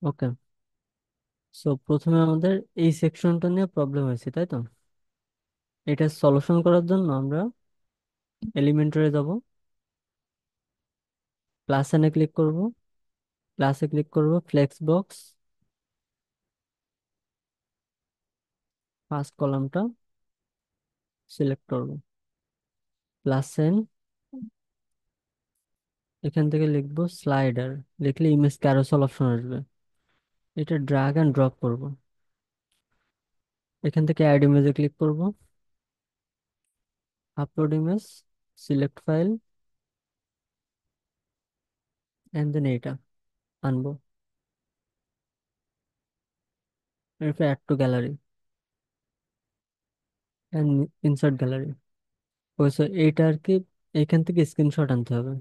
ওকে, so প্রথমে আমাদের এই সেকশনটা নিয়ে প্রবলেম হয়েছে, তাই তো? এটা সলিউশন করার জন্য আমরা এলিমেন্টারে যাব, প্লাস এনে ক্লিক করব, ক্লাসে ক্লিক করব, ফ্লেক্স বক্স, ফার্স্ট কলামটা সিলেক্ট করব, প্লাস এন, এখান থেকে লিখব স্লাইডার, লিখলে ইমেজ ক্যারোসেল অপশন আসবে। এটা ড্র্যাগ অ্যান্ড ড্রপ করব, এখান থেকে অ্যাড ইমেজে ক্লিক করব, upload image, select file, and then এইটা আনবো, এরপর add to gallery and insert gallery. ওই এইটা আর কি, এখান থেকে স্ক্রিনশট আনতে হবে।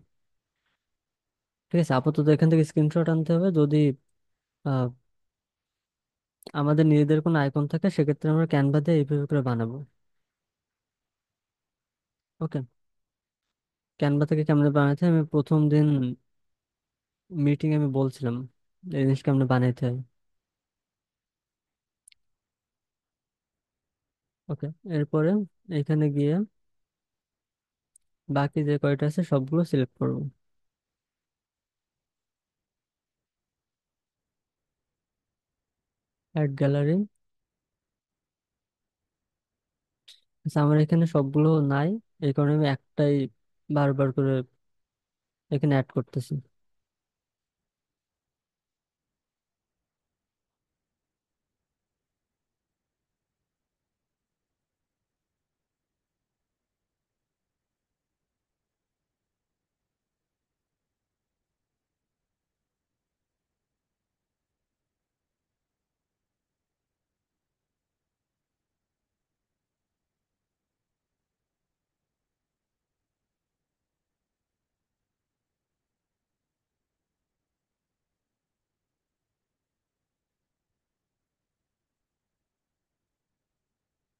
ঠিক আছে, আপাতত এখান থেকে স্ক্রিনশট আনতে হবে। যদি আহ, আমাদের নিজেদের কোনো আইকন থাকে সেক্ষেত্রে আমরা ক্যানভা দিয়ে এইভাবে করে বানাবো। ওকে, ক্যানভা থেকে কেমনে বানাতে হয় আমি প্রথম দিন মিটিং আমি বলছিলাম এই জিনিস কেমনে বানাইতে হয়। ওকে, এরপরে এখানে গিয়ে বাকি যে কয়টা আছে সবগুলো সিলেক্ট করব, অ্যাড গ্যালারি। আমার এখানে সবগুলো নাই, এই কারণে আমি একটাই বারবার করে এখানে অ্যাড করতেছি।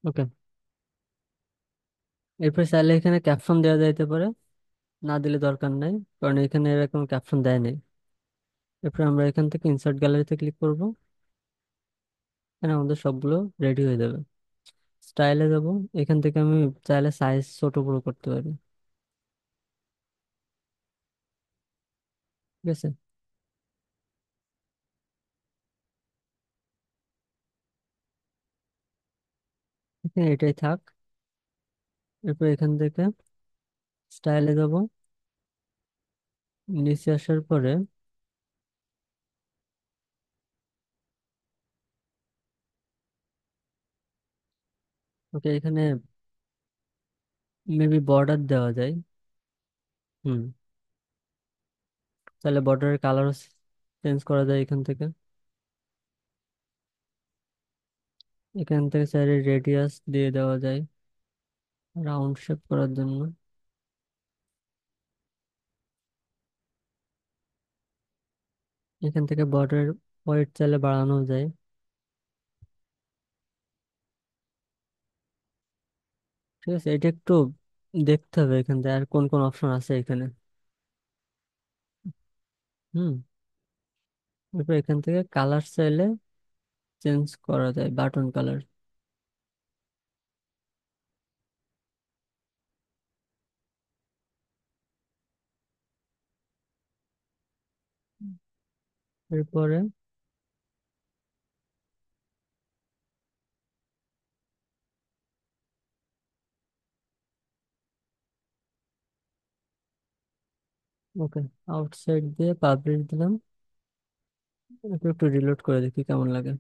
ওকে, এরপর চাইলে এখানে ক্যাপশন দেওয়া যাইতে পারে, না দিলে দরকার নাই, কারণ এখানে এরকম ক্যাপশন দেয় নাই। এরপর আমরা এখান থেকে ইনসার্ট গ্যালারিতে ক্লিক করব, এখানে আমাদের সবগুলো রেডি হয়ে যাবে। স্টাইলে যাব, এখান থেকে আমি চাইলে সাইজ ছোট বড় করতে পারি। ঠিক আছে, এখানে এটাই থাক। এরপর এখান থেকে স্টাইলে যাব, নিচে আসার পরে ওকে, এখানে মেবি বর্ডার দেওয়া যায়। হুম, তাহলে বর্ডারের কালার চেঞ্জ করা যায় এখান থেকে। এখান থেকে চাইলে রেডিয়াস দিয়ে দেওয়া যায় রাউন্ড শেপ করার জন্য। এখান থেকে বর্ডারের ওয়েট চাইলে বাড়ানো যায়। ঠিক আছে, এটা একটু দেখতে হবে এখান থেকে আর কোন কোন অপশন আছে এখানে। হুম, এরপর এখান থেকে কালার চাইলে চেঞ্জ করা যায়, বাটন কালার। এরপরে ওকে, আউটসাইড দিয়ে পাবলিশ দিলাম। এরপর একটু রিলোড করে দেখি কেমন লাগে।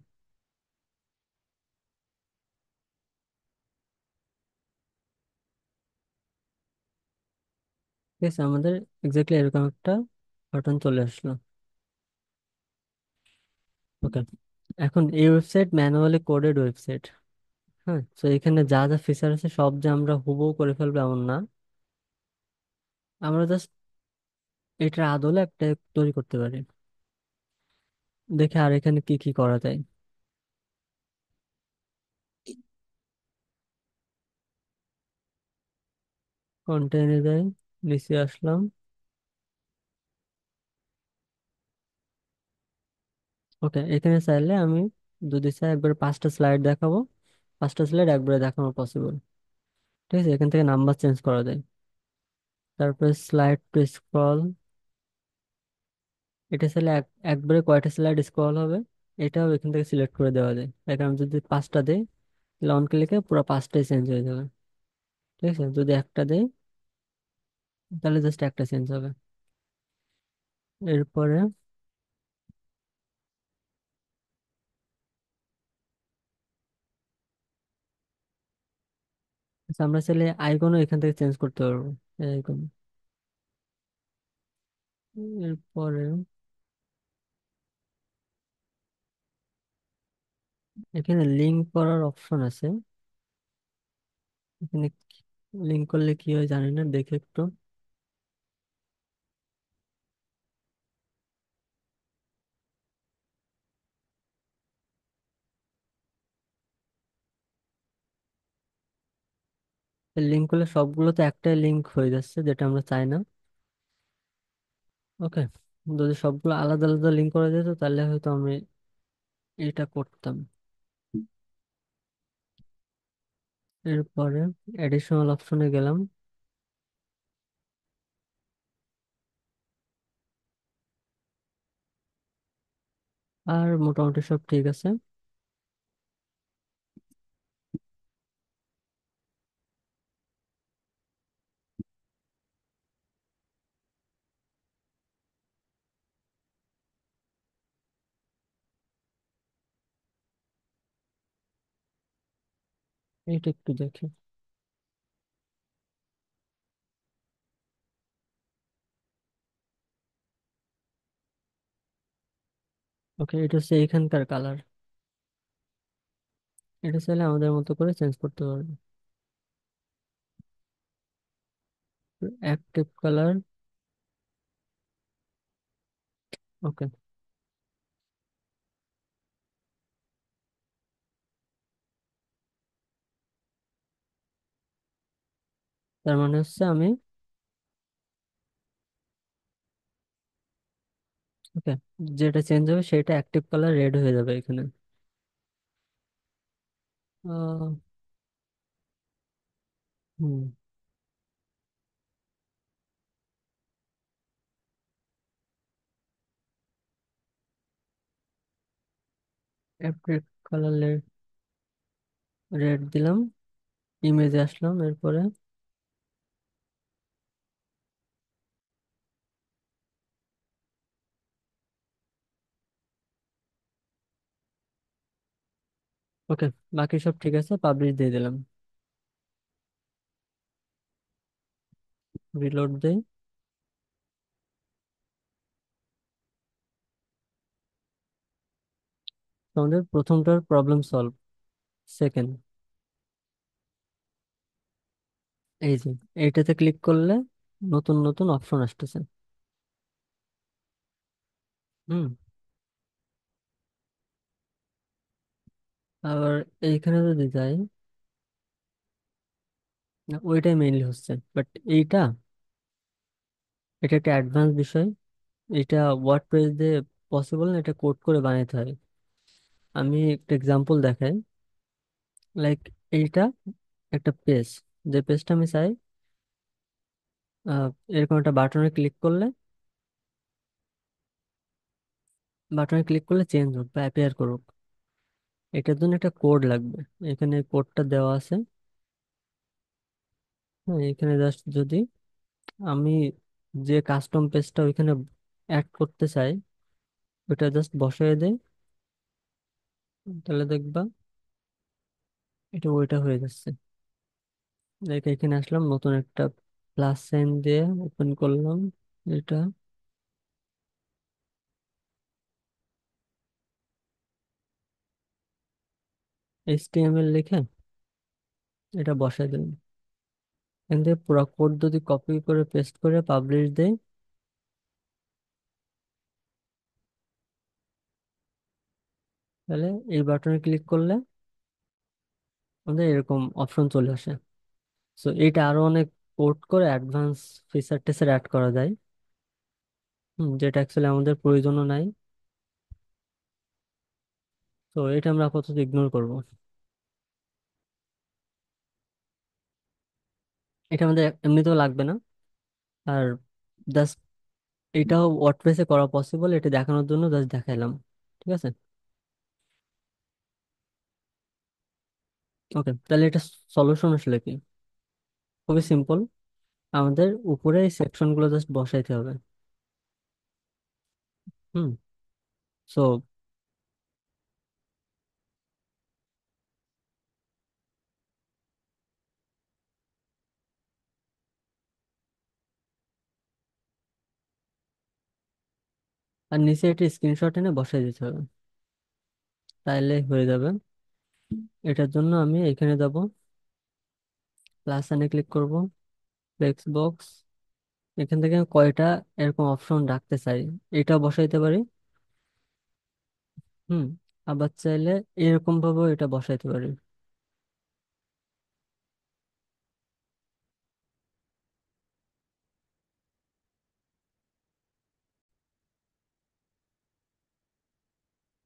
ঠিক আছে, আমাদের এক্স্যাক্টলি এরকম একটা বাটন চলে আসলো। ওকে, এখন এই ওয়েবসাইট ম্যানুয়ালি কোডেড ওয়েবসাইট। হ্যাঁ, তো এখানে যা যা ফিচার আছে সব যে আমরা হুবহু করে ফেলবো এমন না। আমরা জাস্ট এটার আদলে একটা তৈরি করতে পারি। দেখে আর এখানে কি কি করা যায়। কন্টেইনে যাই, নিচে আসলাম, ওকে, এখানে চাইলে আমি যদি চাই একবার 5টা স্লাইড দেখাবো, 5টা স্লাইড একবারে দেখানো পসিবল। ঠিক আছে, এখান থেকে নাম্বার চেঞ্জ করা যায়। তারপরে স্লাইড টু স্ক্রল, এটা চাইলে একবারে কয়টা স্লাইড স্ক্রল হবে এটাও এখান থেকে সিলেক্ট করে দেওয়া যায়। এখন আমি যদি 5টা দিই, তাহলে অন ক্লিকে পুরো 5টাই চেঞ্জ হয়ে যাবে। ঠিক আছে, যদি একটা দিই তাহলে জাস্ট একটা চেঞ্জ হবে। এরপরে আচ্ছা, আমরা চাইলে আইকনও এখান থেকে চেঞ্জ করতে পারবো, আইকন। এরপরে এখানে লিঙ্ক করার অপশন আছে। এখানে লিঙ্ক করলে কি হয় জানি না, দেখে একটু। লিঙ্ক করলে সবগুলোতে একটাই লিঙ্ক হয়ে যাচ্ছে, যেটা আমরা চাই না। ওকে, যদি সবগুলো আলাদা আলাদা লিঙ্ক করা যেত তাহলে হয়তো আমি এটা করতাম। এরপরে এডিশনাল অপশনে গেলাম। আর মোটামুটি সব ঠিক আছে। এটা একটু দেখি। ওকে, এটা হচ্ছে এখানকার কালার। এটা চাইলে আমাদের মতো করে চেঞ্জ করতে পারবো। Active colour. ওকে, তার মানে হচ্ছে আমি, ওকে, যেটা চেঞ্জ হবে সেটা অ্যাক্টিভ কালার রেড হয়ে যাবে এখানে। আহ, হুম, অ্যাক্টিভ কালার রেড দিলাম। ইমেজে আসলাম, এরপরে ওকে, বাকি সব ঠিক আছে, পাবলিশ দিয়ে দিলাম। রিলোড দেই। তো আমাদের প্রথমটার প্রবলেম সলভ। সেকেন্ড, এই যে এইটাতে ক্লিক করলে নতুন নতুন অপশন আসতেছে। হুম, আবার এইখানে যদি যাই, না, ওইটাই মেইনলি হচ্ছে, বাট এইটা, এটা একটা অ্যাডভান্স বিষয়। এটা ওয়ার্ড পেজ দিয়ে পসিবল না, এটা কোড করে বানাইতে হয়। আমি একটা এক্সাম্পল দেখাই। লাইক এইটা একটা পেজ, যে পেজটা আমি চাই আহ, এরকম একটা বাটনে ক্লিক করলে, চেঞ্জ হোক বা অ্যাপিয়ার করুক, এটার জন্য একটা কোড লাগবে। এখানে কোডটা দেওয়া আছে। হ্যাঁ, এখানে জাস্ট যদি আমি যে কাস্টম পেজটা ওইখানে অ্যাড করতে চাই, ওটা জাস্ট বসায় দেই, তাহলে দেখবা এটা ওইটা হয়ে যাচ্ছে। দেখ, এখানে আসলাম, নতুন একটা প্লাস সাইন দিয়ে ওপেন করলাম এটা, HTML লিখে এটা বসায় দিলাম। এখান থেকে পুরো কোড যদি কপি করে পেস্ট করে পাবলিশ দেই, তাহলে এই বাটনে ক্লিক করলে আমাদের এরকম অপশন চলে আসে। সো এটা আরো অনেক কোড করে অ্যাডভান্স ফিচার টিচার অ্যাড করা যায়। যেটা অ্যাকচুয়ালি আমাদের প্রয়োজনও নাই। তো এটা আমরা আপাতত ইগনোর করব। এটা আমাদের এমনিতেও লাগবে না। আর জাস্ট এটাও ওয়ার্ডপ্রেসে করা পসিবল, এটা দেখানোর জন্য জাস্ট দেখাইলাম। ঠিক আছে। ওকে, তাহলে এটা সলিউশন আসলে কি? খুবই সিম্পল। আমাদের উপরে এই সেকশন গুলো জাস্ট বসাইতে হবে। হুম। সো আর নিচে একটা স্ক্রিনশট এনে বসাই দিতে হবে, তাইলে হয়ে যাবে। এটার জন্য আমি এখানে যাব, প্লাস সাইনে ক্লিক করব, ফ্লেক্স বক্স। এখান থেকে আমি কয়টা এরকম অপশন রাখতে চাই এটা বসাইতে পারি। হুম। আবার চাইলে এরকম ভাবে এটা বসাইতে পারি।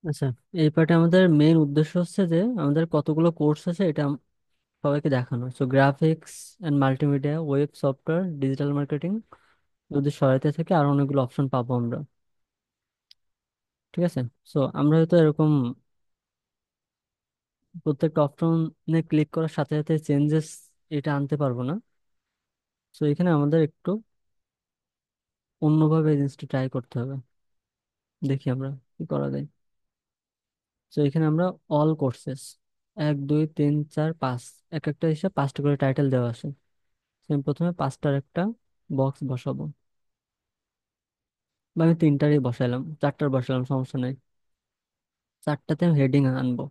আচ্ছা, এই পার্টে আমাদের মেইন উদ্দেশ্য হচ্ছে যে আমাদের কতগুলো কোর্স আছে এটা সবাইকে দেখানো। So graphics and multimedia, web software, digital marketing, যদি সহায়তা থেকে আরো অনেকগুলো অপশন পাবো আমরা। ঠিক আছে। সো আমরা হয়তো এরকম প্রত্যেকটা অপশনে ক্লিক করার সাথে সাথে চেঞ্জেস এটা আনতে পারবো না। সো এখানে আমাদের একটু অন্যভাবে এই জিনিসটা ট্রাই করতে হবে। দেখি আমরা কি করা যায়। তো এখানে আমরা অল কোর্সেস, 1 2 3 4 5, এক একটা হিসাব 5টা করে টাইটেল দেওয়া আছে। তো আমি প্রথমে 5টার একটা বক্স বসাবো, বা আমি 3টারই বসাইলাম, 4টার বসালাম, সমস্যা নাই। 4টাতে আমি হেডিং আনবো।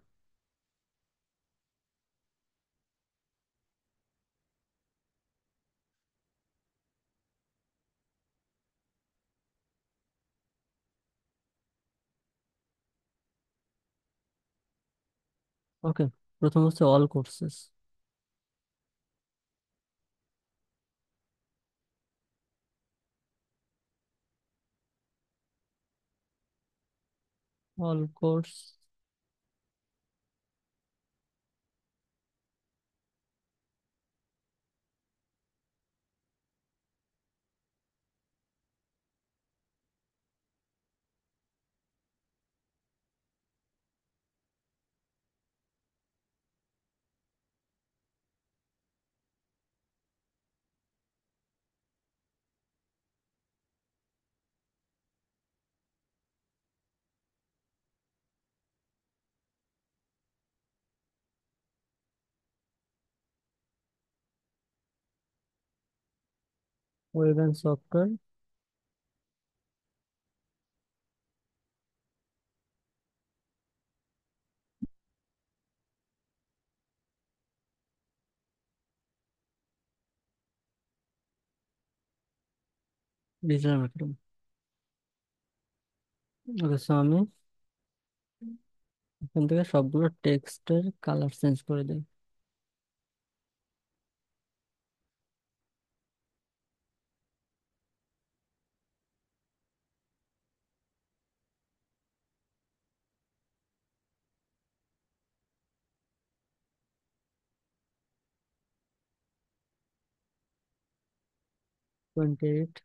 ওকে, প্রথম হচ্ছে all courses. All course. Web and software, digital marketing. Okay, so আমি এখান থেকে সবগুলো টেক্সটের কালার চেঞ্জ করে দিই। 28।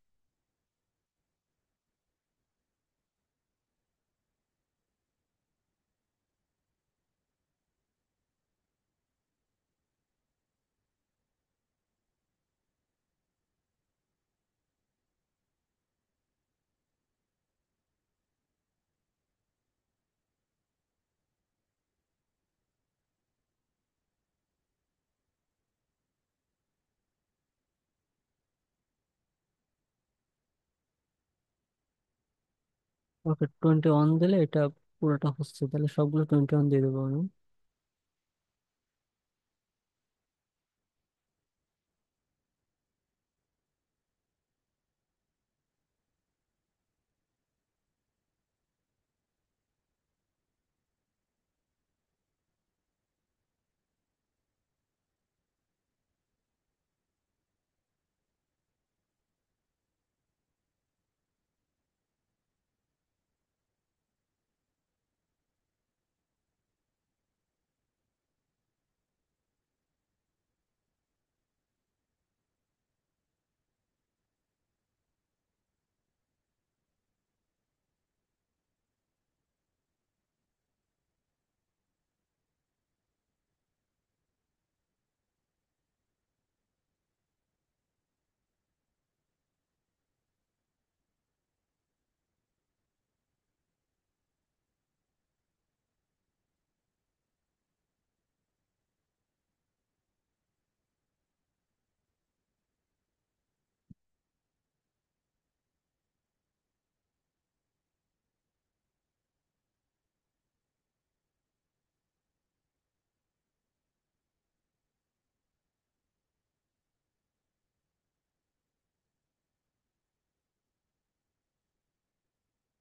ওকে, 21 দিলে এটা পুরোটা হচ্ছে, তাহলে সবগুলো 21 দিয়ে দেবো আমি।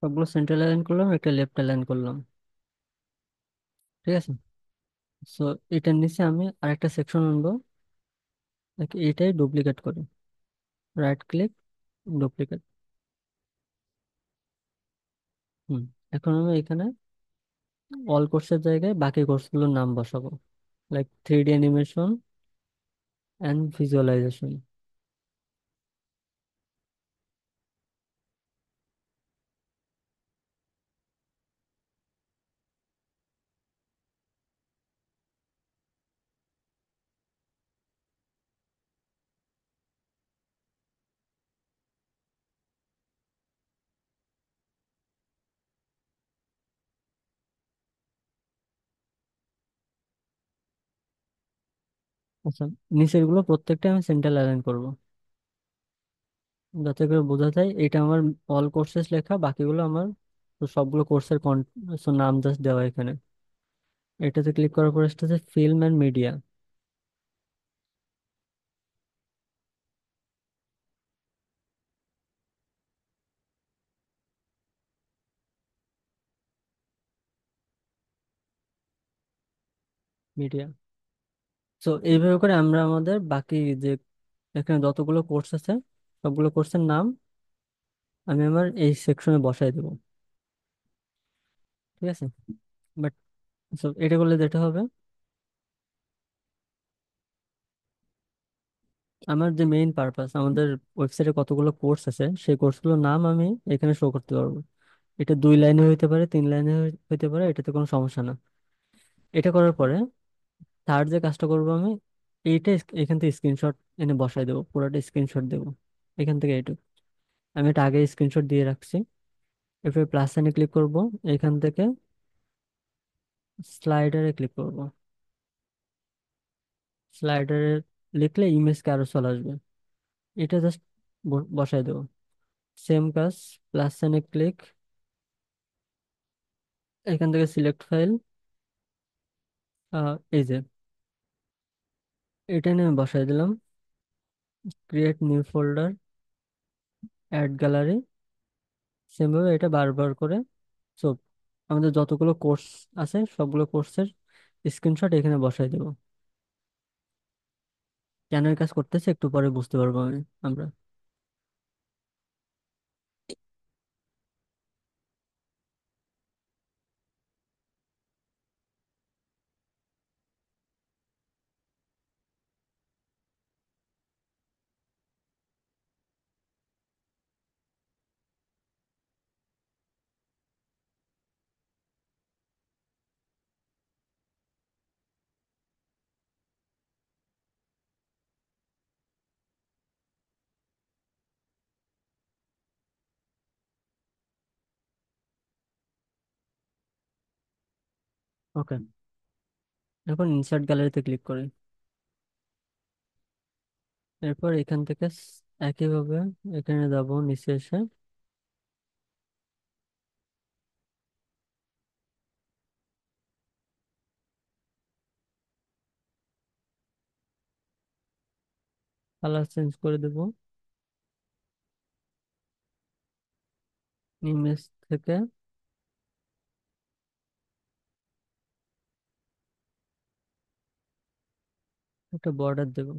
সবগুলো সেন্টার অ্যালাইন করলাম, একটা লেফট অ্যালাইন করলাম। ঠিক আছে। সো এটার নিচে আমি আরেকটা সেকশন আনবো, এটাই ডুপ্লিকেট করি। Right click, duplicate. হুম। এখন আমি এখানে অল কোর্সের জায়গায় বাকি কোর্সগুলোর নাম বসাবো, like 3D animation and visualisation. আচ্ছা, নিচের গুলো প্রত্যেকটা আমি সেন্টার অ্যালাইন করব, যাতে করে বোঝা যায় এটা আমার অল কোর্সেস লেখা, বাকিগুলো আমার তো সবগুলো কোর্সের নাম জাস্ট দেওয়া এখানে। এটাতে ক্লিক করার পর আসতেছে ফিল্ম অ্যান্ড মিডিয়া। মিডিয়া। তো এইভাবে করে আমরা আমাদের বাকি যে এখানে যতগুলো কোর্স আছে সবগুলো কোর্সের নাম আমি আমার এই সেকশনে বসাই দেবো। ঠিক আছে। বাট এটা করলে যেটা হবে, আমার যে মেইন পারপাস, আমাদের ওয়েবসাইটে কতগুলো কোর্স আছে সেই কোর্সগুলোর নাম আমি এখানে শো করতে পারবো। এটা 2 লাইনে হইতে পারে, 3 লাইনে হইতে পারে, এটাতে কোনো সমস্যা না। এটা করার পরে থার্ড যে কাজটা করবো আমি, এইটা এখান থেকে স্ক্রিনশট এনে বসাই দেবো, পুরোটা স্ক্রিনশট দেবো এখান থেকে এইটুকু। আমি এটা আগে স্ক্রিনশট দিয়ে রাখছি। এরপরে প্লাস সাইনে ক্লিক করব, এখান থেকে স্লাইডারে ক্লিক করব। স্লাইডারে লিখলে ইমেজ ক্যারোসেল আসবে, এটা জাস্ট বসাই দেবো। সেম কাজ, প্লাস সাইনে ক্লিক, এখান থেকে সিলেক্ট ফাইল, এই যে এটা নিয়ে আমি বসাই দিলাম। Create new folder, add gallery. Same ভাবে এটা বারবার করে সব আমাদের যতগুলো কোর্স আছে সবগুলো কোর্সের স্ক্রিনশট এখানে বসাই দেবো। কেন এই কাজ করতেছে একটু পরে বুঝতে পারবো আমরা। ওকে, এখন ইনসার্ট গ্যালারিতে ক্লিক করি। এরপর এখান থেকে একইভাবে এখানে যাব, নিচে এসে কালার চেঞ্জ করে দেব। ইমেজ থেকে একটা বর্ডার দেব।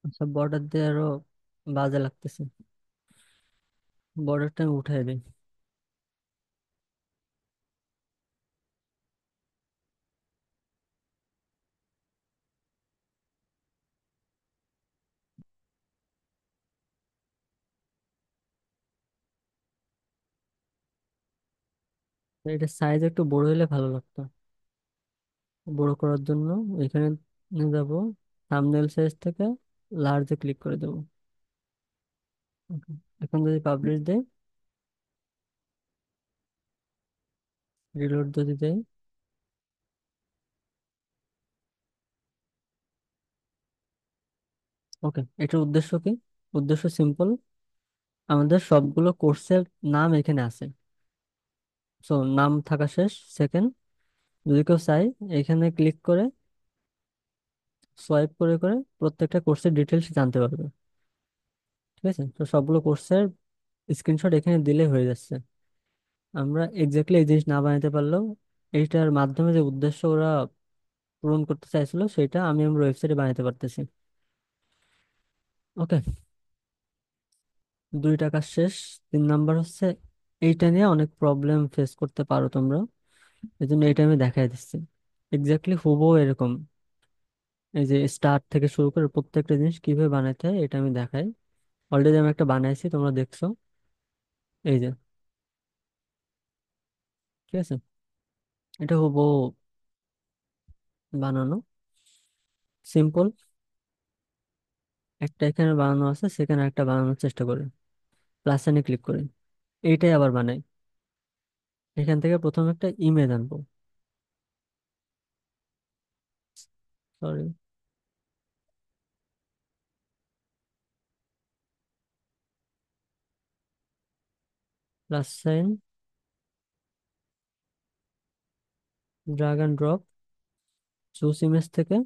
আচ্ছা, বর্ডার দিয়ে আরো বাজে লাগতেছে, বর্ডারটা আমি উঠাই দিই। এটা সাইজ একটু বড় হলে ভালো লাগতো। বড় করার জন্য এখানে নিয়ে যাব, থাম্বনেল সাইজ থেকে লার্জে ক্লিক করে দেবো। Okay. এখন যদি পাবলিশ দেই, রিলোড যদি দেই, ওকে, এটার উদ্দেশ্য কি? উদ্দেশ্য সিম্পল, আমাদের সবগুলো কোর্সের নাম এখানে আছে। সো নাম থাকা শেষ। সেকেন্ড, যদি কেউ চাই, এখানে ক্লিক করে সোয়াইপ করে করে প্রত্যেকটা কোর্সের ডিটেলস জানতে পারবে। ঠিক আছে, তো সবগুলো কোর্সের স্ক্রিনশট এখানে দিলে হয়ে যাচ্ছে। আমরা এক্স্যাক্টলি এই জিনিস না বানাতে পারলেও এইটার মাধ্যমে যে উদ্দেশ্য ওরা পূরণ করতে চাইছিল সেটা আমি আমার ওয়েবসাইটে বানাতে পারতেছি। ওকে, 2টা কাজ শেষ। 3 নাম্বার হচ্ছে, এইটা নিয়ে অনেক প্রবলেম ফেস করতে পারো তোমরা, এই জন্য এইটা আমি দেখাই দিচ্ছি। এক্স্যাক্টলি হুবহু এরকম, এই যে স্টার্ট থেকে শুরু করে প্রত্যেকটা জিনিস কিভাবে বানাতে হয় এটা আমি দেখাই। অলরেডি আমি একটা বানাইছি, তোমরা দেখছো, এই যে। ঠিক আছে, এটা হুবহু বানানো, সিম্পল। একটা এখানে বানানো আছে, সেখানে একটা বানানোর চেষ্টা করি, প্লাস সাইনে ক্লিক করি, এইটাই আবার বানাই। এখান থেকে প্রথমে একটা ইমেজ আনবো, sorry, plus sign, drug and drop, choose image থেকে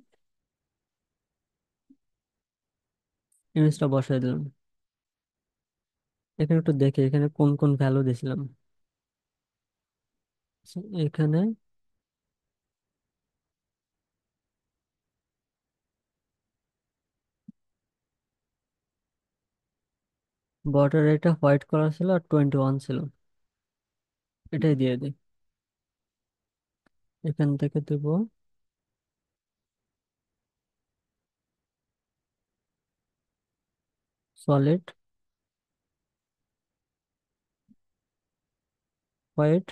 ইমেজটা বসাই দিলাম। এখানে একটু দেখি এখানে কোন কোন ভ্যালু দিয়েছিলাম। এখানে বর্ডার এটা হোয়াইট করা ছিল আর 21 ছিল, এটাই দিয়ে দিই। এখান থেকে দেবো সলিড হোয়াইট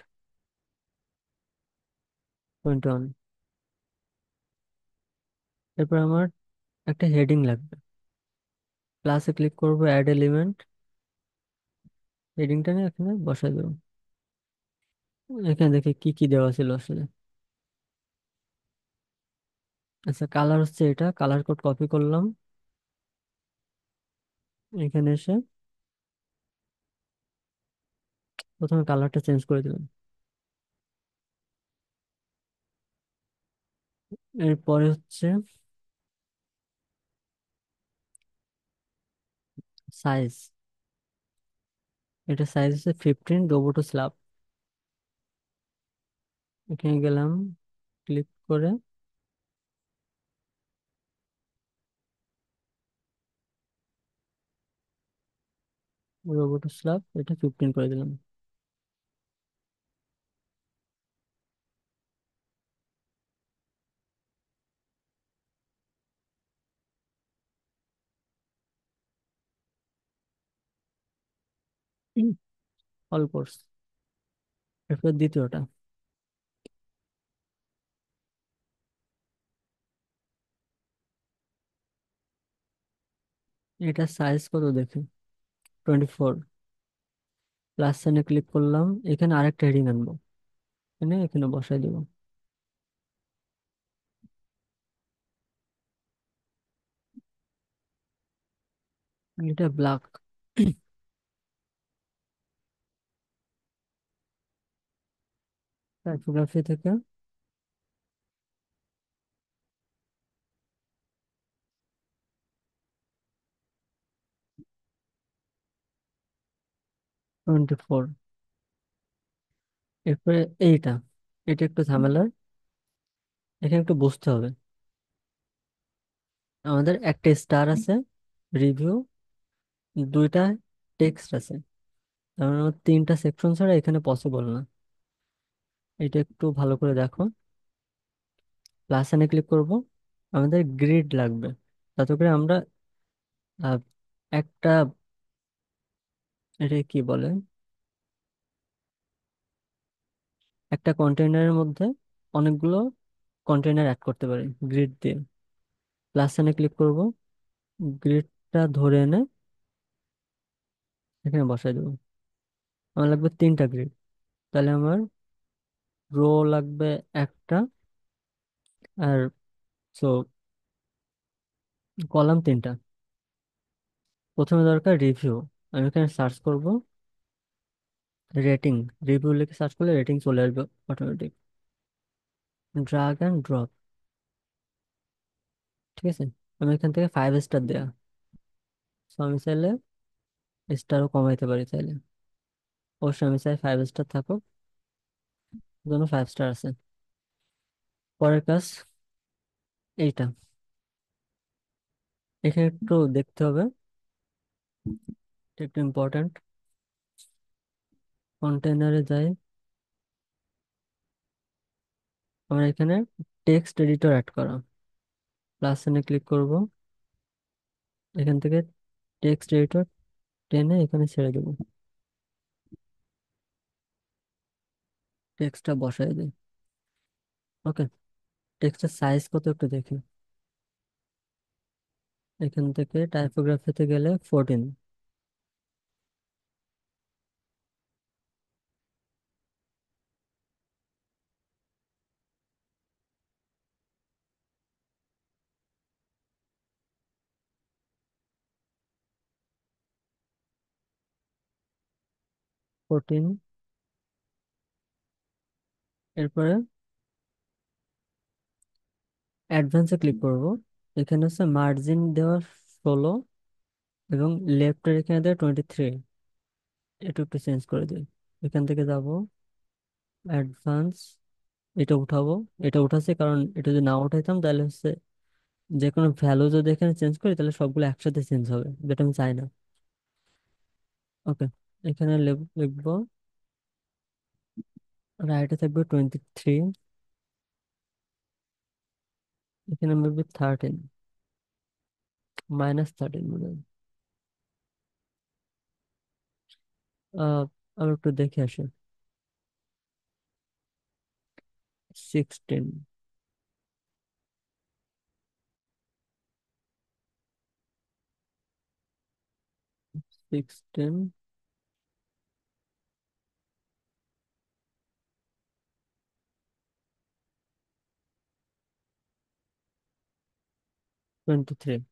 21। এরপর আমার একটা হেডিং লাগবে, প্লাসে ক্লিক করবো, অ্যাড এলিমেন্ট, হেডিংটা নিয়ে এখানে বসাই দেবো। এখানে দেখি কি কি দেওয়া ছিল আসলে। আচ্ছা, কালার হচ্ছে এটা, কালার কোড কপি করলাম, এখানে এসে প্রথমে কালারটা চেঞ্জ করে দিলাম। এরপরে হচ্ছে সাইজ, এটা সাইজ হচ্ছে 15, রোবো টু স্ল্যাব। এখানে গেলাম, ক্লিক করে রোবো টু স্ল্যাব, এটা 15 করে দিলাম। All course. এরপর দ্বিতীয়টা, এটা সাইজ কত দেখি, 24। প্লাস সাইনে ক্লিক করলাম, এখানে আরেকটা হেডিং আনবো, এখানে এখানে বসাই দিব, এটা ব্ল্যাক। টাইপোগ্রাফি থেকে 24। এরপরে এইটা, এটা একটু ঝামেলার, এখানে একটু বুঝতে হবে। আমাদের একটা স্টার আছে, রিভিউ, 2টা টেক্সট আছে, তার মানে আমার 3টা সেকশন ছাড়া এখানে পসিবল না। এটা একটু ভালো করে দেখো। প্লাস এনে ক্লিক করব, আমাদের গ্রিড লাগবে, যাতে করে আমরা আহ, একটা, এটা কি বলে, একটা কন্টেইনারের মধ্যে অনেকগুলো কন্টেনার অ্যাড করতে পারি গ্রিড দিয়ে। প্লাস সাইনে ক্লিক করব, গ্রিডটা ধরে এনে এখানে বসাই দেবো। আমার লাগবে 3টা গ্রিড, তাহলে আমার রো লাগবে একটা, আর সো কলাম 3টা। প্রথমে দরকার রিভিউ। আমি এখানে সার্চ করব রেটিং। রিভিউ লিখে সার্চ করলে রেটিং চলে আসবে অটোমেটিক। Drug and drop. ঠিক আছে, আমি এখান থেকে 5 স্টার দেয়া। সো আমি চাইলে স্টারও কমাইতে পারি চাইলে। অবশ্যই আমি চাই 5 স্টার থাকুক, জন্য 5 স্টার আছে। পরের কাজ এইটা, এখানে একটু দেখতে হবে, এটা একটু ইম্পর্ট্যান্ট। কন্টেনারে যাই, আমরা এখানে টেক্সট এডিটর অ্যাড করা। প্লাস এনে ক্লিক করব, এখান থেকে টেক্সট এডিটর টেনে এখানে ছেড়ে দেবো। টেক্সটটা বসাই দিই। ওকে, টেক্সটের সাইজ কত একটু দেখি। এখান থেকে টাইপোগ্রাফিতে গেলে 14। 14। এরপরে অ্যাডভান্সে ক্লিক করব। এখানে হচ্ছে মার্জিন দেওয়া 16 এবং লেফটের এখানে দেওয়া 23। একটু একটু চেঞ্জ করে দিই। এখান থেকে যাব অ্যাডভান্স, এটা উঠাবো। এটা উঠাচ্ছি কারণ এটা যদি না উঠাইতাম তাহলে হচ্ছে যে কোনো ভ্যালু যদি এখানে চেঞ্জ করি তাহলে সবগুলো একসাথে চেঞ্জ হবে, যেটা আমি চাই না। ওকে, এখানে লিখবো রাইটে থাকবে 23, এখানে লিখবে 13, -13 মনে হয়। আমি একটু দেখে আসি। 16, 16, 23।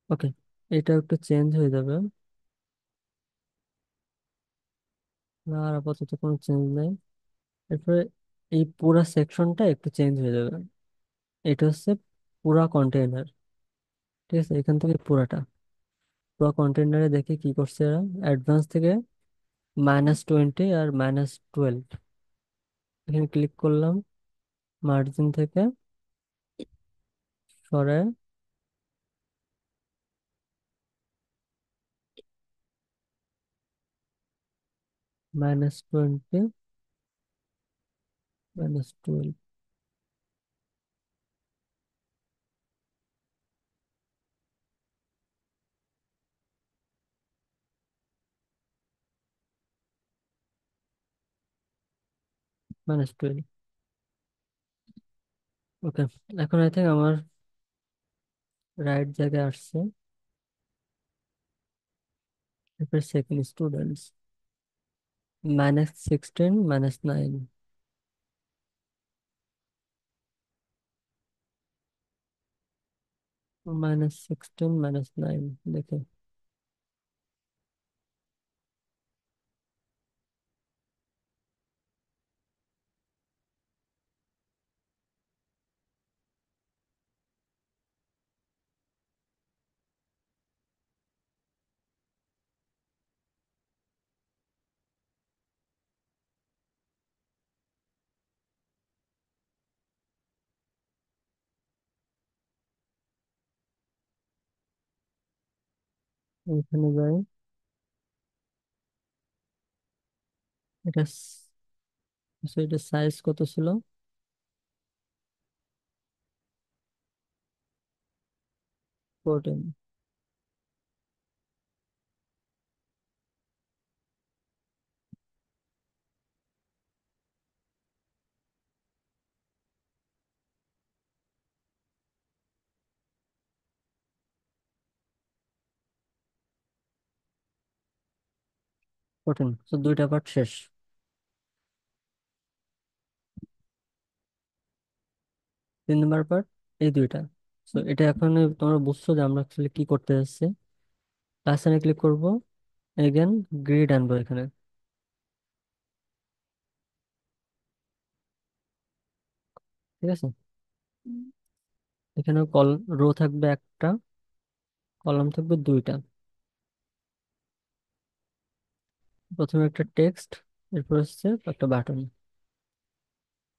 ওকে, এটা একটু চেঞ্জ হয়ে যাবে। আর আপাতত কোনো চেঞ্জ নেই। এরপরে এই পুরা সেকশনটা একটু চেঞ্জ হয়ে যাবে। এটা হচ্ছে পুরা কন্টেইনার। ঠিক আছে, এখান থেকে পুরাটা, পুরো কন্টেইনারে দেখি কি করছে এরা। অ্যাডভান্স থেকে -20 আর -12, এখানে ক্লিক করলাম। মার্জিন থেকে সরায় -20, -12, -12। ওকে, এখন আই থিঙ্ক আমার রাইট জায়গায় আসছে। এরপর সেকেন্ড স্টুডেন্টস, -16, -9, -16, -9 দেখে। এখানে যাই, এটা এটা সাইজ কত ছিল? 14। 14, তো দুইটা পার্ট শেষ। 3 নম্বর পার্ট এই দুইটা। তো এটা এখন তোমরা বুঝছো যে আমরা আসলে কি করতে যাচ্ছি। লাস্ট ক্লিক করব, এগেন গ্রিড আনবো এখানে। ঠিক আছে, এখানে রো থাকবে একটা, কলাম থাকবে দুইটা। প্রথমে একটা টেক্সট, এরপর হচ্ছে একটা বাটন।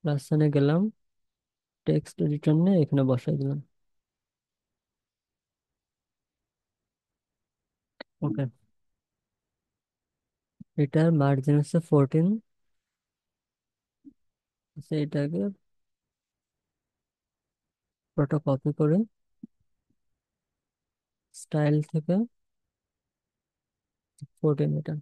লাস্ট গেলাম, টেক্সট রিটার্নে এখানে বসাই দিলাম। ওকে, এটার মার্জিন হচ্ছে 14। এটাকে পুরোটা কপি করে স্টাইল থেকে 14 এটা।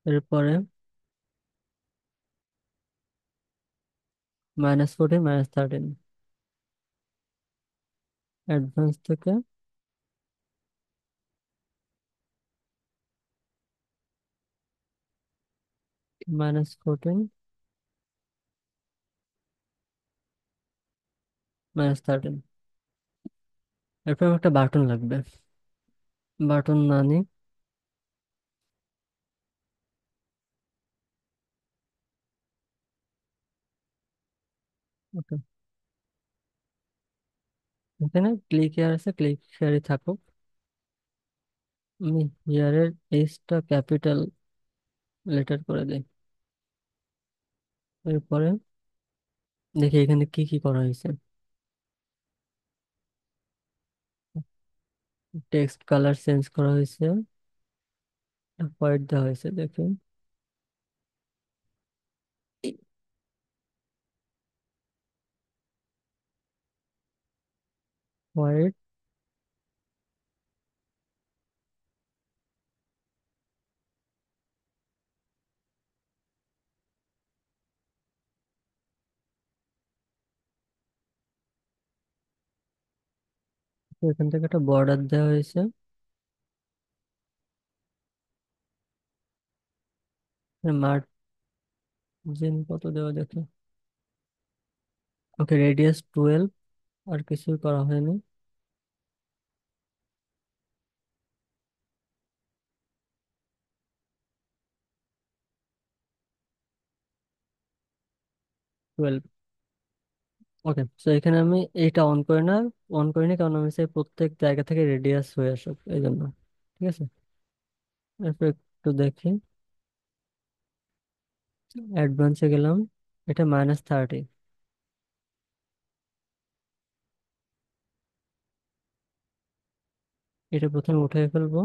এরপরে -14 -13, অ্যাডভান্স থেকে -14 -13। এরপর আমার একটা বাটন লাগবে, বাটন না নি। ওকে, এখানে ক্লিক হেয়ার আছে, ক্লিক হেয়ারই থাকুক। আমি হেয়ারের এইচটা ক্যাপিটাল লেটার করে দিই। এরপরে দেখি এখানে কি কি করা হয়েছে। টেক্সট কালার চেঞ্জ করা হয়েছে, হোয়াইট দেওয়া হয়েছে, দেখুন। হোয়াইট, এখান থেকে একটা বর্ডার দেওয়া হয়েছে। মার্জিন কত দেওয়া দেখে। ওকে, রেডিয়াস 12, আর কিছুই করা হয়নি। 12। ওকে, তো এখানে আমি এইটা অন করি না, অন করিনি কারণ আমি চাই প্রত্যেক জায়গা থেকে রেডিয়াস হয়ে আসুক, এই জন্য। ঠিক আছে, এরপর একটু দেখি, অ্যাডভান্সে গেলাম, এটা -30। এটা প্রথমে উঠিয়ে ফেলবো,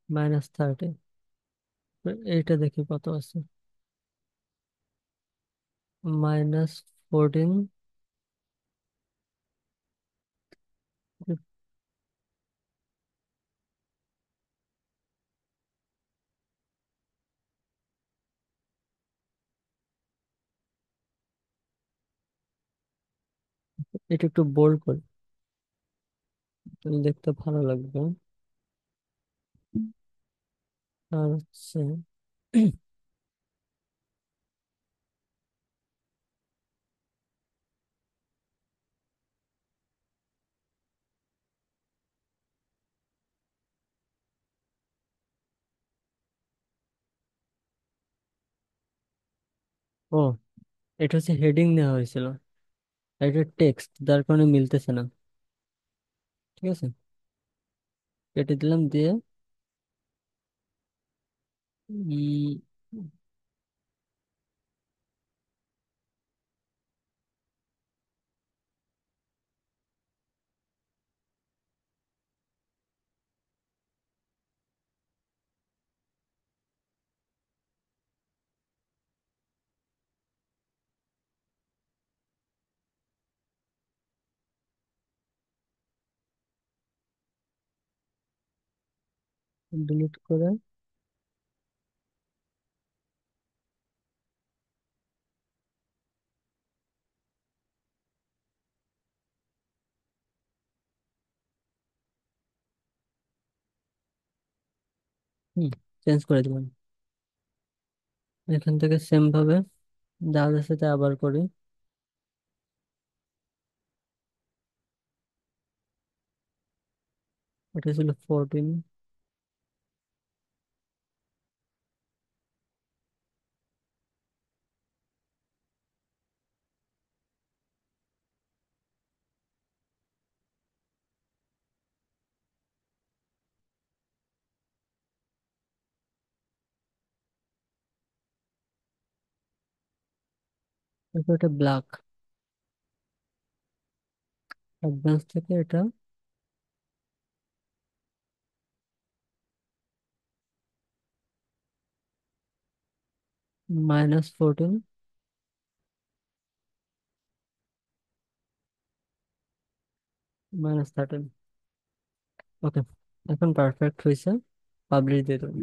-30। এইটা দেখি কত আছে, -14। এটা একটু বোল্ড করি, তাহলে দেখতে ভালো লাগবে। আর হচ্ছে ও, এটা হচ্ছে হেডিং দেওয়া হয়েছিল, আর এটা টেক্সট, যার কারণে মিলতেছে না। ঠিক আছে, কেটে দিলাম, দিয়ে উম, ডিলিট করে হুম চেঞ্জ করে দিলাম। এখান থেকে সেম ভাবে জাহাজের সাথে আবার করি। এটা ছিল 14। তারপর এটা ব্ল্যাক, অ্যাডভান্স থেকে এটা -14, -13। ওকে, এখন পারফেক্ট হয়েছে, পাবলিশ দিয়ে দেবো।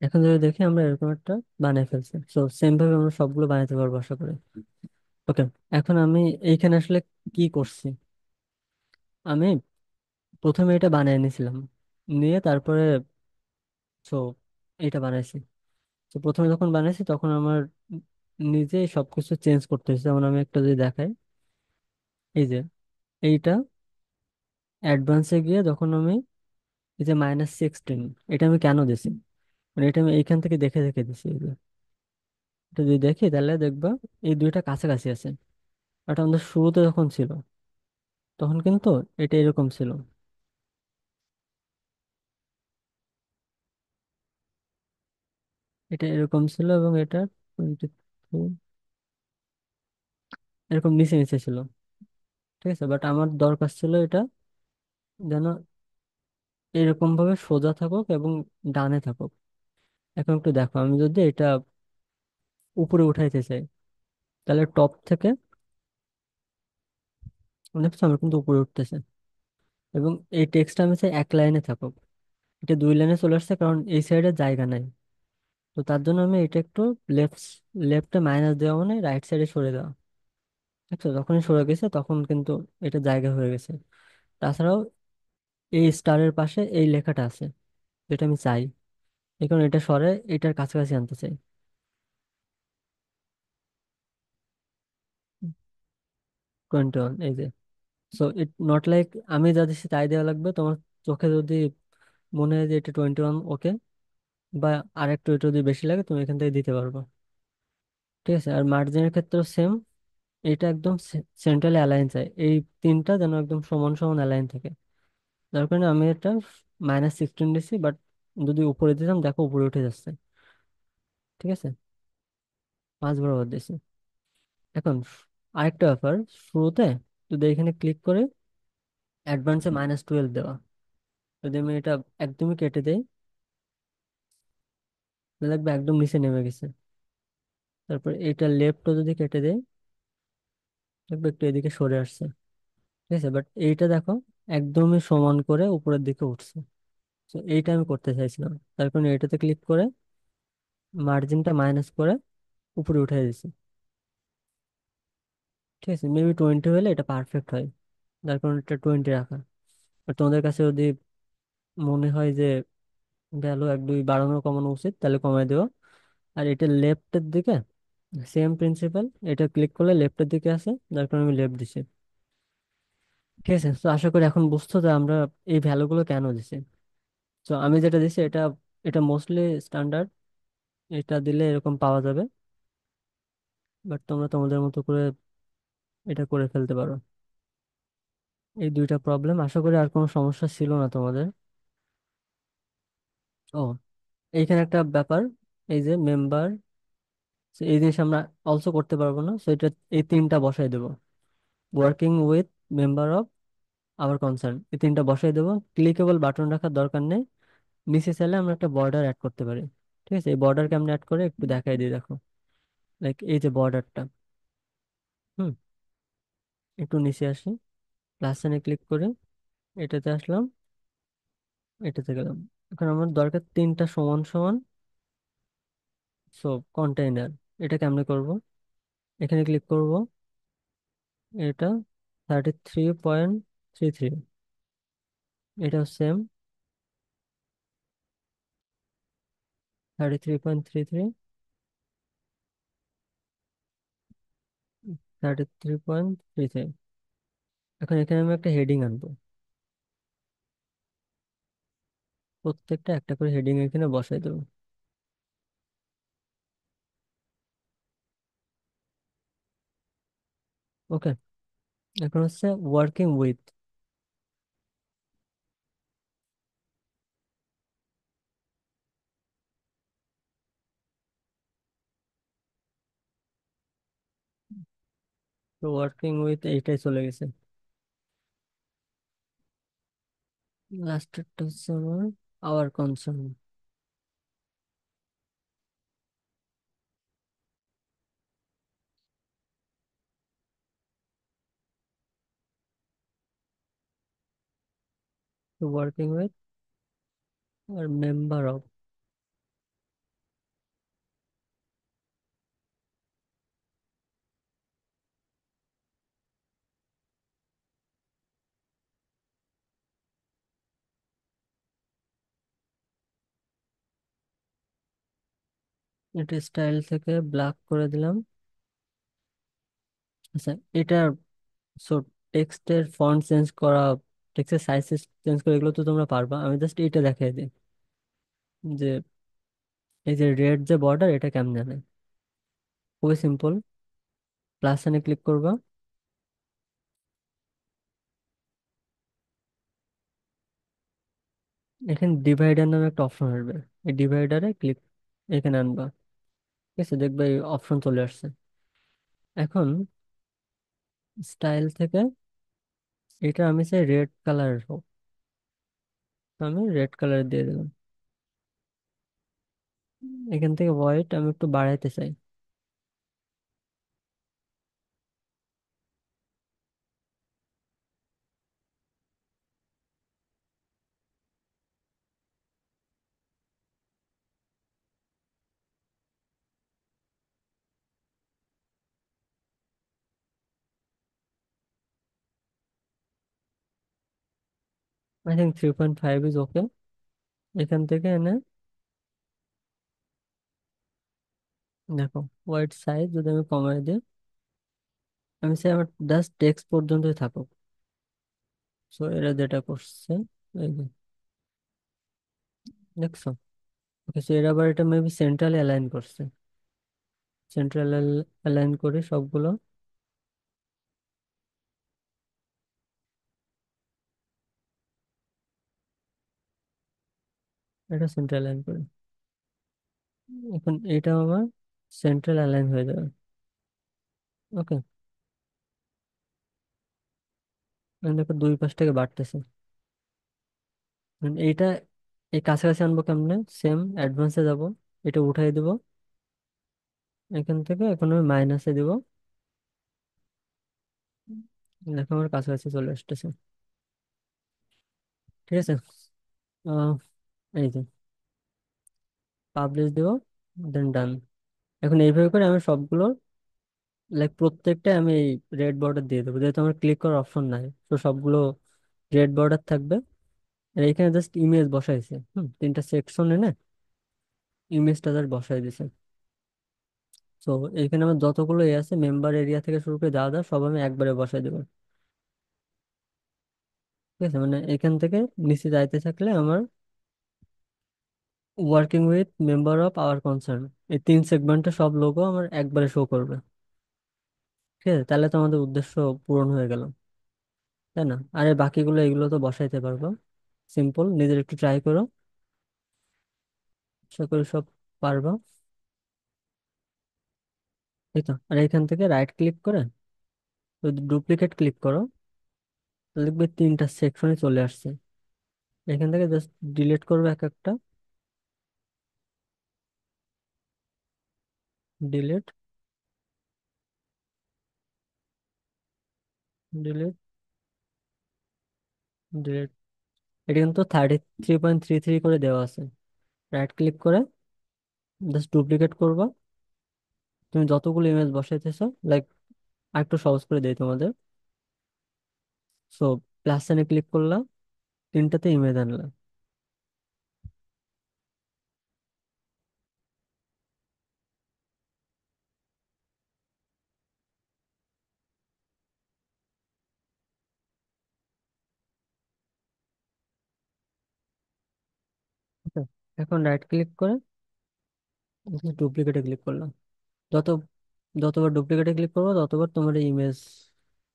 এখন যদি দেখি আমরা এরকম একটা বানিয়ে ফেলছি, তো সেম ভাবে আমরা সবগুলো বানাতে পারবো আশা করি। ওকে, এখন আমি এইখানে আসলে কি করছি, আমি প্রথমে এটা বানিয়ে নিয়েছিলাম, নিয়ে তারপরে তো এটা বানাইছি। তো প্রথমে যখন বানাইছি তখন আমার নিজেই সবকিছু চেঞ্জ করতে হয়েছে। যেমন আমি একটা যদি দেখাই, এই যে এইটা অ্যাডভান্সে গিয়ে যখন আমি এই যে -16, এটা আমি কেন দিছি, মানে এটা আমি এইখান থেকে দেখে দেখে দিছি। এই যে এটা যদি দেখি তাহলে দেখবা এই দুইটা কাছাকাছি আছে। এটা আমাদের শুরুতে যখন ছিল তখন কিন্তু এটা এরকম ছিল, এটা এরকম ছিল এবং এটা 22 এরকম নিচে নিচে ছিল। ঠিক আছে, বাট আমার দরকার ছিল এটা যেন এরকম ভাবে সোজা থাকুক এবং ডানে থাকুক। এখন একটু দেখো, আমি যদি এটা উপরে উঠাইতে চাই তাহলে টপ থেকে, দেখছো আমার কিন্তু উপরে উঠতেছে। এবং এই টেক্সটটা আমি চাই এক লাইনে থাকুক, এটা 2 লাইনে চলে আসছে কারণ এই সাইডে জায়গা নাই। তো তার জন্য আমি এটা একটু লেফট লেফটে মাইনাস দেওয়া মানে রাইট সাইডে সরে দেওয়া। দেখছো যখনই সরে গেছে তখন কিন্তু এটা জায়গা হয়ে গেছে। তাছাড়াও এই স্টারের পাশে এই লেখাটা আছে যেটা আমি চাই, এই কারণে এটা সরে এটার কাছাকাছি আনতে চাই। 21, এই যে। সো ইট নট লাইক আমি যা দিচ্ছি তাই দেওয়া লাগবে, তোমার চোখে যদি মনে হয় যে এটা 21 ওকে, বা আরেকটু একটু যদি বেশি লাগে তুমি এখান থেকে দিতে পারবে। ঠিক আছে, আর মার্জিনের ক্ষেত্রেও সেম, এটা একদম সেন্ট্রালি অ্যালাইন চাই, এই তিনটা যেন একদম সমান সমান অ্যালাইন থাকে। যার কারণে আমি এটা -16 দিছি, বাট যদি উপরে দিতাম দেখো উপরে উঠে যাচ্ছে। ঠিক আছে, 5 বরাবর দিছি। এখন আরেকটা ব্যাপার, শুরুতে যদি এখানে ক্লিক করে অ্যাডভান্সে -12 দেওয়া, যদি আমি এটা একদমই কেটে দেই তাহলে দেখবে একদম নিচে নেমে গেছে। তারপর এটা লেফটও যদি কেটে দেই দেখবে একটু এদিকে সরে আসছে। ঠিক আছে, বাট এইটা দেখো একদমই সমান করে উপরের দিকে উঠছে। তো এইটা আমি করতে চাইছিলাম, তার কারণে এটাতে ক্লিক করে মার্জিনটা মাইনাস করে উপরে উঠে দিছি। ঠিক আছে, মেবি 20 হলে এটা পারফেক্ট হয়, যার কারণে এটা 20 রাখা। আর তোমাদের কাছে যদি মনে হয় যে ভ্যালু 1 2 বাড়ানো কমানো উচিত তাহলে কমাই দিও। আর এটা লেফটের দিকে সেম প্রিন্সিপাল, এটা ক্লিক করলে লেফটের দিকে আছে, যার কারণে আমি লেফট দিছি। ঠিক আছে, তো আশা করি এখন বুঝছো যে আমরা এই ভ্যালুগুলো কেন দিছি। তো আমি যেটা দিছি এটা এটা মোস্টলি স্ট্যান্ডার্ড, এটা দিলে এরকম পাওয়া যাবে, বাট তোমরা তোমাদের মতো করে এটা করে ফেলতে পারো। এই দুইটা প্রবলেম, আশা করি আর কোনো সমস্যা ছিল না তোমাদের। ও, এইখানে একটা ব্যাপার, এই যে মেম্বার, এই জিনিস আমরা অলসো করতে পারবো না, তো এটা এই তিনটা বসাই দেবো, working with member of our concern, এই তিনটা বসাই দেবো। ক্লিকেবল বাটন রাখার দরকার নেই, নিচে চাইলে আমরা একটা বর্ডার অ্যাড করতে পারি। ঠিক আছে, এই বর্ডারকে আমরা অ্যাড করে একটু দেখাই দিই, দেখো লাইক এই যে বর্ডারটা। হুম, একটু নিচে আসি, প্লাস সাইনে ক্লিক করে এটাতে আসলাম, এটাতে গেলাম। এখন আমার দরকার তিনটা সমান সমান সো কন্টেইনার। এটা কেমনে করব? এখানে ক্লিক করব, এটা 33.33, এটাও সেম 33.33, 33.33। এখন এখানে আমি একটা হেডিং আনবো, প্রত্যেকটা একটা করে হেডিং এখানে বসাই দেবো। ওকে, এখন হচ্ছে ওয়ার্কিং উইথ। তো ওয়ার্কিং উইথ এইটাই চলে গেছে। লাস্টেরটা হচ্ছে আমার আওয়ার কনসার্ন। তো ওয়ার্কিং উইথ আর মেম্বার অফ, এটা স্টাইল থেকে ব্ল্যাক করে দিলাম। আচ্ছা, এটা সো টেক্সটের ফন্ট চেঞ্জ করা, টেক্সটের সাইজ চেঞ্জ করা, এগুলো তো তোমরা পারবা। আমি জাস্ট এটা দেখাই দিই যে এই যে রেড যে বর্ডার, এটা কেমন জানে। খুবই সিম্পল, প্লাস সাইনে ক্লিক করবা, এখানে ডিভাইডার নামে একটা অপশন আসবে, এই ডিভাইডারে ক্লিক এখানে আনবা। ঠিক আছে, দেখবে এই অপশন চলে আসছে। এখন স্টাইল থেকে এটা আমি চাই রেড কালার হোক, তো আমি রেড কালার দিয়ে দিলাম। এখান থেকে হোয়াইট আমি একটু বাড়াইতে চাই। I think 3.5 is okay. এখান থেকে এনে দেখো, হোয়াইট সাইজ যদি আমি কমাই দিই, আমি চাই আমার জাস্ট টেক্সট পর্যন্তই থাকুক। সো এরা যেটা করছে, এই যে দেখছো, ওকে। সো এরা আবার এটা মেবি সেন্ট্রাল অ্যালাইন করছে। সেন্ট্রাল অ্যালাইন করে সবগুলো, এটা সেন্ট্রাল অ্যালাইন করে। এখন এটা আমার সেন্ট্রাল অ্যালাইন হয়ে যাবে। ওকে, দেখো দুই পাশ থেকে বাড়তেছে। এইটা এই কাছাকাছি আনবো কেমনে? সেম অ্যাডভান্সে যাব, এটা উঠাই দিব, এখান থেকে এখন আমি মাইনাসে দিব। দেখো আমার কাছাকাছি চলে আসতেছে। ঠিক আছে, আহ, এই যে পাবলিশ দিব, দেন ডান। এখন এইভাবে করে আমি সবগুলো, লাইক প্রত্যেকটা আমি এই রেড বর্ডার দিয়ে দেবো, যেহেতু আমার ক্লিক করার অপশন নাই। তো সবগুলো রেড বর্ডার থাকবে। আর এইখানে জাস্ট ইমেজ বসাইছে, তিনটা সেকশন এনে ইমেজটা জাস্ট বসাই দিছে। তো এইখানে আমার যতগুলো এ আছে, মেম্বার এরিয়া থেকে শুরু করে যা যা সব আমি একবারে বসাই দেবো। ঠিক আছে, মানে এখান থেকে নিচে যাইতে থাকলে আমার working with member of our concern, এই তিন সেগমেন্টে সব লোগো আমার একবারে শো করবে। ঠিক আছে, তাহলে তো আমাদের উদ্দেশ্য পূরণ হয়ে গেল, তাই না? আরে বাকিগুলো এগুলো তো বসাইতে পারবো। সিম্পল, নিজের একটু ট্রাই করো, আশা করি সব পারবা। এই তো, আর এখান থেকে রাইট ক্লিক করে যদি ডুপ্লিকেট ক্লিক করো, তাহলে দেখবে তিনটা সেকশনে চলে আসছে। এখান থেকে জাস্ট ডিলিট করবে এক একটা, ডিলিট। Delete, delete. এটা কিন্তু 33.33 করে দেওয়া আছে। রাইট ক্লিক করে জাস্ট ডুপ্লিকেট করবা। তুমি যতগুলো ইমেজ বসাইতেছো, লাইক আরেকটু সহজ করে দেই তোমাদের। সো প্লাস সাইনে ক্লিক করলা, তিনটাতে ইমেজ আনলা। ঠিক আছে? এখন রাইট ক্লিক করে ডুপ্লিকেটে ক্লিক করলাম। যত যতবার ডুপ্লিকেটে ক্লিক করবো ততবার তোমার ইমেজ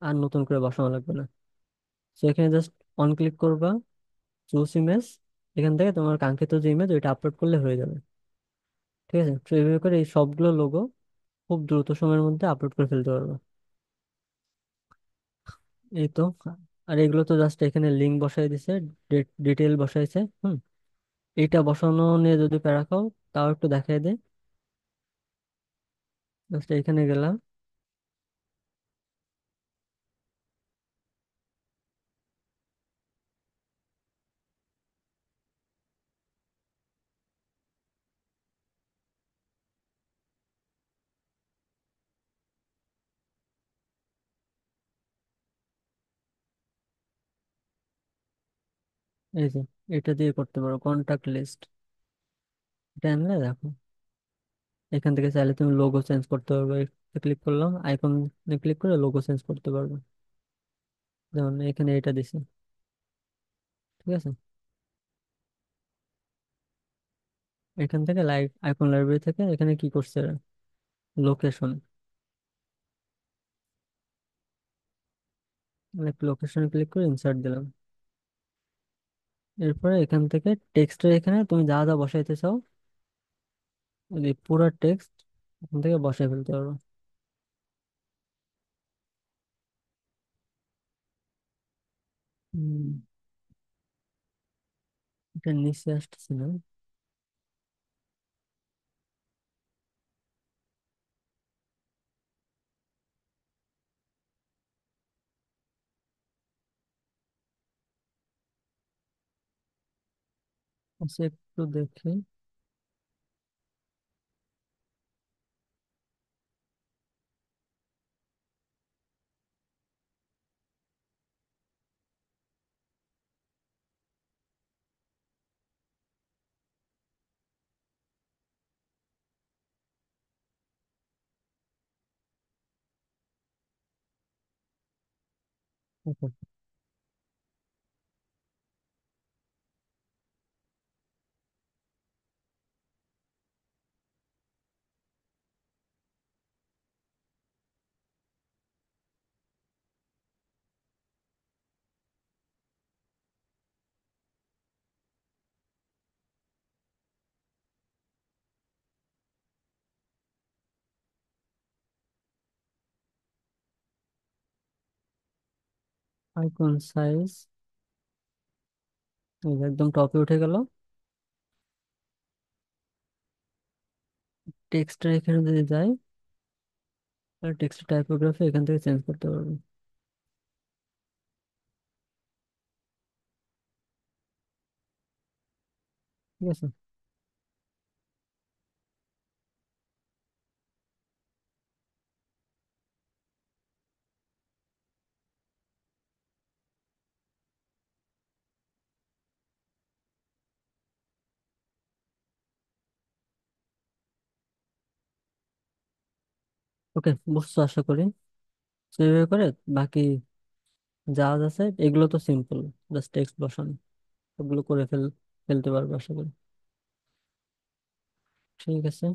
আর নতুন করে বসানো লাগবে না। তো এখানে জাস্ট অন ক্লিক করবা, চুজ ইমেজ। এখান থেকে তোমার কাঙ্ক্ষিত যে ইমেজ ওইটা আপলোড করলে হয়ে যাবে। ঠিক আছে? তো এইভাবে করে এই সবগুলো লোগো খুব দ্রুত সময়ের মধ্যে আপলোড করে ফেলতে পারবো। এই তো। আর এগুলো তো জাস্ট এখানে লিঙ্ক বসাই দিছে, ডিটেল বসাইছে। এইটা বসানো নিয়ে যদি প্যারা খাও, তাও একটু দেখাই দে। জাস্ট এখানে গেলাম। এই যে এটা দিয়ে করতে পারো কন্টাক্ট লিস্ট। এটা আনলে দেখো, এখান থেকে চাইলে তুমি লোগো চেঞ্জ করতে পারবে। ক্লিক করলাম, আইকন ক্লিক করে লোগো চেঞ্জ করতে পারবে। যেমন এখানে এটা দিছে। ঠিক আছে? এখান থেকে আইকন লাইব্রেরি থেকে এখানে কি করছে, লোকেশন। লোকেশনে ক্লিক করে ইনসার্ট দিলাম। এরপরে এখান থেকে টেক্সটের এখানে তুমি যা যা বসাইতে চাও, এই পুরো টেক্সট এখান থেকে বসাই ফেলতে পারবো। হুম, এটা নিচে আসতেছে না। আচ্ছা, একটু দেখি। আইকন সাইজ একদম টপে উঠে গেল। টেক্সটের এখানে যদি যাই, তাহলে টেক্সট টাইপোগ্রাফি এখান থেকে চেঞ্জ করতে পারবো। ঠিক আছে? ওকে, বুঝছো আশা করি। তো এইভাবে করে বাকি যা যা আছে এগুলো তো সিম্পল, জাস্ট টেক্সট বসানো। ওগুলো করে ফেলতে পারবো আশা করি। ঠিক আছে।